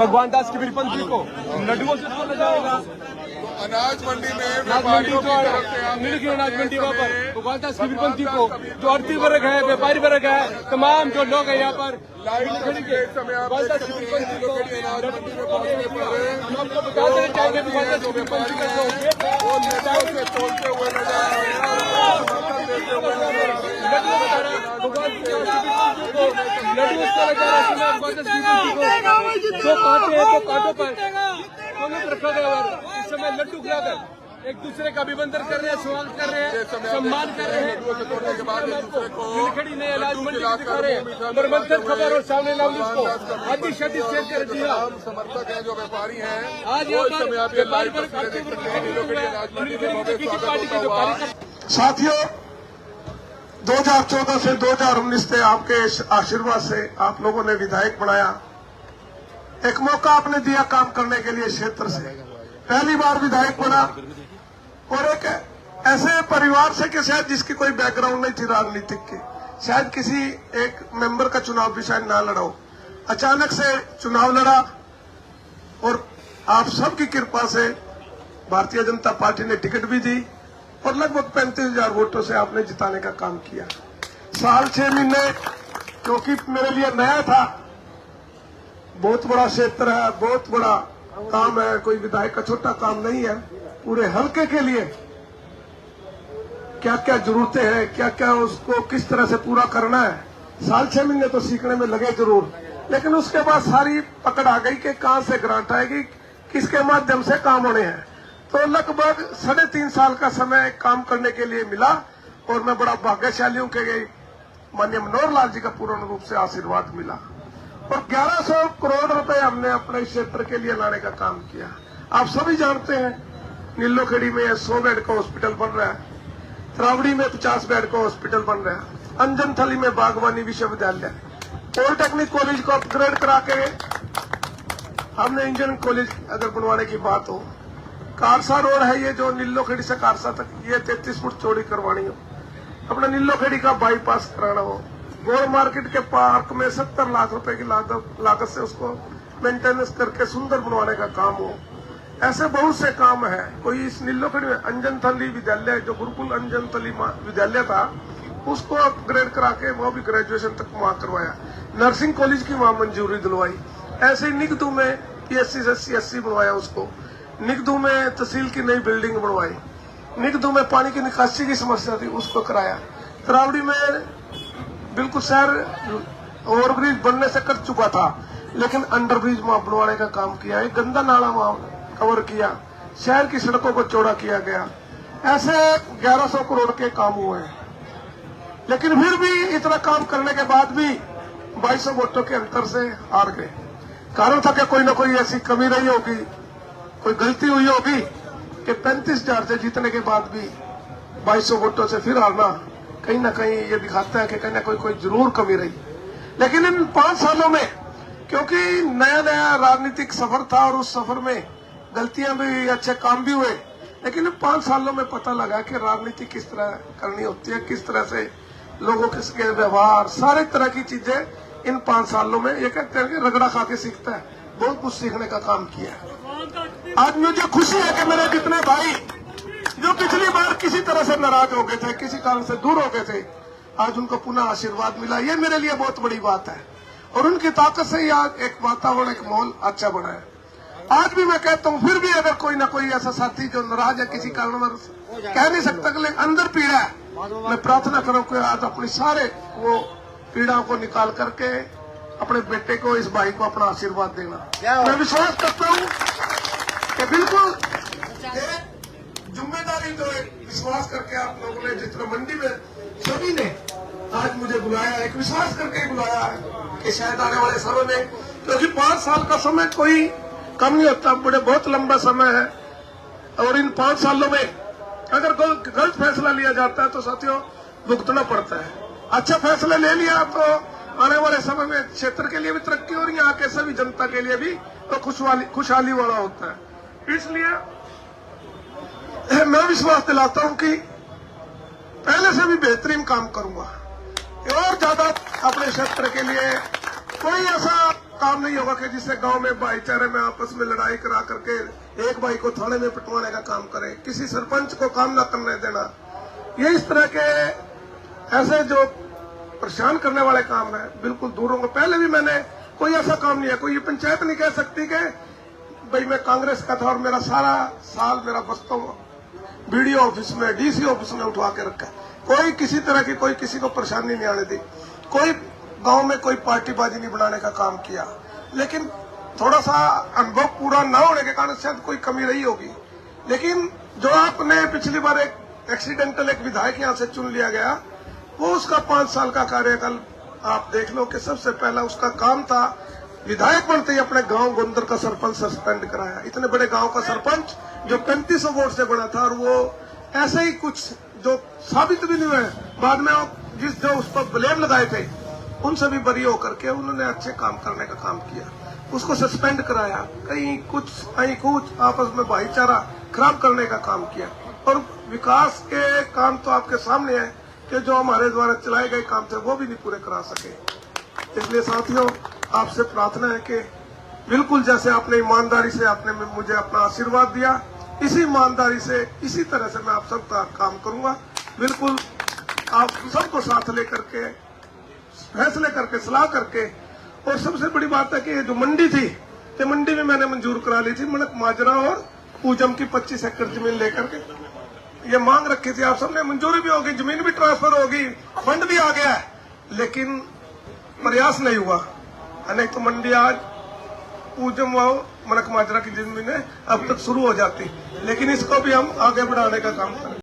भगवान दास की वीरपंथी को लड्डुओं से उसको ले जाएगा। अनाज मंडी में व्यापारियों की तरफ से मिली अनाज मंडी वहाँ पर भगवान दास की वीरपंथी को जो आड़ती वर्ग है, व्यापारी वर्ग है, तमाम जो लोग हैं यहाँ पर भगवान दास की वीरपंथी को हम आपको बता देना चाहेंगे भगवान दास की वीरपंथी का जो वो लड्डुओं से तोड़ते हुए नजर आ रहे हैं, लड्डू बता रहे हैं भगवान की वीरपंथी को लड्डू उसको लगा रहा है भगवान दास की वीरपंथी को जो कांटे हैं तो कांटों पर दोनों रखा गया और इस समय लड्डू खिलाकर एक दूसरे का अभिवंदन कर रहे हैं, स्वागत कर रहे हैं, सम्मान कर रहे हैं। तोड़ने के बाद एक दूसरे को खड़ी नए इलाज मंडी दिखा रहे हैं और मंथन खबर और सामने लाऊंगी उसको आदि शब्द शेयर कर दिया। समर्थक हैं जो व्यापारी हैं, आज यहाँ पर व्यापारी पार्टी के जो कार्यकर्ता साथियों 2014 से 2019 से आपके आशीर्वाद से आप लोगों ने विधायक बनाया, एक मौका आपने दिया काम करने के लिए क्षेत्र से, पहली बार विधायक बना और एक ऐसे परिवार से कि शायद जिसकी कोई बैकग्राउंड नहीं थी राजनीतिक की, शायद किसी एक मेंबर का चुनाव भी शायद ना लड़ा हो, अचानक से चुनाव लड़ा और आप सबकी कृपा से भारतीय जनता पार्टी ने टिकट भी दी और लगभग 35,000 वोटों से आपने जिताने का काम किया। साल 6 महीने क्योंकि मेरे लिए नया था, बहुत बड़ा क्षेत्र है, बहुत बड़ा काम है, कोई विधायक का छोटा काम नहीं है। पूरे हलके के लिए क्या क्या जरूरतें हैं, क्या क्या उसको किस तरह से पूरा करना है, साल 6 महीने तो सीखने में लगे जरूर, लेकिन उसके बाद सारी पकड़ आ गई कि कहां से ग्रांट आएगी, किसके माध्यम से काम होने हैं। तो लगभग 3.5 साल का समय काम करने के लिए मिला और मैं बड़ा भाग्यशाली हूं कि माननीय मनोहर लाल जी का पूर्ण रूप से आशीर्वाद मिला और 1100 करोड़ रुपए हमने अपने क्षेत्र के लिए लाने का काम किया। आप सभी जानते हैं नीलोखेड़ी में 100 बेड का हॉस्पिटल बन रहा है, त्रावड़ी में 50 बेड का हॉस्पिटल बन रहा है, अंजनथली में बागवानी विश्वविद्यालय, पॉलिटेक्निक कॉलेज को अपग्रेड करा के हमने इंजीनियरिंग कॉलेज अगर बनवाने की बात हो, कारसा रोड है ये जो नीलोखेड़ी से कारसा तक ये 33 फुट चौड़ी करवानी हो, अपना नीलोखेड़ी का बाईपास कराना हो, गोल मार्केट के पार्क में 70 लाख रुपए की लागत से उसको मेंटेनेंस करके सुंदर बनवाने का काम हो, ऐसे बहुत से काम है। कोई इस नीलोखेड़ी में अंजनथली विद्यालय जो गुरुकुल अंजनथली विद्यालय था उसको अपग्रेड करा के वो भी ग्रेजुएशन तक वहां करवाया, नर्सिंग कॉलेज की वहां मंजूरी दिलवाई, ऐसे निगदू में PSC से CSC बनवाया उसको, निगदू में तहसील की नई बिल्डिंग बनवाई, निगदू में पानी की निकासी की समस्या थी उसको कराया, त्रावड़ी में बिल्कुल शहर ओवरब्रिज बनने से कर चुका था लेकिन अंडरब्रिज वहां बनवाने का काम किया, एक गंदा नाला वहां कवर किया, शहर की सड़कों को चौड़ा किया गया, ऐसे 1100 करोड़ के काम हुए हैं। लेकिन फिर भी इतना काम करने के बाद भी 2200 वोटों के अंतर से हार गए। कारण था कि कोई न कोई ऐसी कमी रही होगी, कोई गलती हुई होगी कि 35,000 से जीतने के बाद भी 2200 वोटों से फिर हारना कहीं ना कहीं ये दिखाता है कि कहीं ना कोई जरूर कमी रही। लेकिन इन 5 सालों में क्योंकि नया नया राजनीतिक सफर था और उस सफर में गलतियां भी, अच्छे काम भी हुए, लेकिन इन 5 सालों में पता लगा कि राजनीति किस तरह करनी होती है, किस तरह से लोगों के व्यवहार, सारे तरह की चीजें इन 5 सालों में ये कहते हैं कि रगड़ा खा के सीखता है, बहुत कुछ सीखने का काम किया है। आज मुझे खुशी है कि मेरे जितने भाई जो पिछली बार किसी तरह से नाराज हो गए थे, किसी कारण से दूर हो गए थे, आज उनको पुनः आशीर्वाद मिला, ये मेरे लिए बहुत बड़ी बात है और उनकी ताकत से ही आज एक वातावरण, एक माहौल अच्छा बना है। आज भी मैं कहता हूँ फिर भी अगर कोई ना कोई ऐसा साथी जो नाराज है किसी कारणवश, कह नहीं सकता कि अंदर पीड़ा है, मैं प्रार्थना करूँ कि आज अपनी सारे वो पीड़ाओं को निकाल करके अपने बेटे को, इस भाई को अपना आशीर्वाद देना। मैं विश्वास करता हूँ कि बिल्कुल जिम्मेदारी जो है, विश्वास करके आप लोगों ने जितना मंडी में सभी ने आज मुझे बुलाया, एक विश्वास करके बुलाया है कि शायद आने वाले समय में, क्योंकि 5 साल का समय कोई कम नहीं होता, बड़े बहुत लंबा समय है और इन 5 सालों में अगर गलत फैसला लिया जाता है तो साथियों भुगतना पड़ता है। अच्छा फैसला ले लिया तो आने वाले समय में क्षेत्र के लिए भी तरक्की हो रही है, यहाँ के सभी जनता के लिए भी तो खुशहाली वाला होता है। इसलिए मैं विश्वास दिलाता हूं कि पहले से भी बेहतरीन काम करूंगा और ज्यादा अपने क्षेत्र के लिए कोई ऐसा काम नहीं होगा कि जिससे गांव में भाईचारे में आपस में लड़ाई करा करके एक भाई को थाने में पिटवाने का काम करे, किसी सरपंच को काम न करने देना। ये इस तरह के ऐसे जो परेशान करने वाले काम है बिल्कुल दूर होंगे। पहले भी मैंने कोई ऐसा काम नहीं है, कोई ये पंचायत नहीं कह सकती कि भाई मैं कांग्रेस का था और मेरा सारा साल मेरा बस्तों बीडीओ ऑफिस में डीसी ऑफिस में उठवा के रखा। कोई किसी तरह की कोई किसी को परेशानी नहीं आने दी, कोई गांव में कोई पार्टीबाजी नहीं बनाने का काम किया। लेकिन थोड़ा सा अनुभव पूरा न होने के कारण शायद कोई कमी रही होगी। लेकिन जो आपने पिछली बार एक एक्सीडेंटल एक विधायक यहाँ से चुन लिया गया, वो उसका 5 साल का कार्यकाल आप देख लो कि सबसे पहला उसका काम था विधायक बनते ही अपने गांव गोंदर का सरपंच सस्पेंड कराया। इतने बड़े गांव का सरपंच जो 3500 वोट से बना था, और वो ऐसे ही कुछ जो साबित भी नहीं हुए, बाद में जो उस पर ब्लेम लगाए थे उनसे भी बरी होकर के उन्होंने अच्छे काम करने का काम किया। उसको सस्पेंड कराया, कहीं कुछ आपस में भाईचारा खराब करने का काम किया। और विकास के काम तो आपके सामने है कि जो हमारे द्वारा चलाए गए काम थे वो भी नहीं पूरे करा सके। इसलिए साथियों, आपसे प्रार्थना है कि बिल्कुल जैसे आपने ईमानदारी से आपने मुझे अपना आशीर्वाद दिया, इसी ईमानदारी से इसी तरह से मैं आप सबका काम करूंगा। बिल्कुल आप सबको साथ लेकर के फैसले करके सलाह करके। और सबसे बड़ी बात है कि ये जो मंडी थी, ये मंडी में मैंने मंजूर करा ली थी मनक माजरा और पूजम की 25 एकड़ जमीन लेकर के। ये मांग रखी थी, आप सबने मंजूरी भी होगी, जमीन भी ट्रांसफर होगी, फंड भी आ गया है, लेकिन प्रयास नहीं हुआ। नहीं तो मंडी आज पूजम व मनक माजरा की जमीन अब तक शुरू हो जाती। लेकिन इसको भी हम आगे बढ़ाने का काम करें।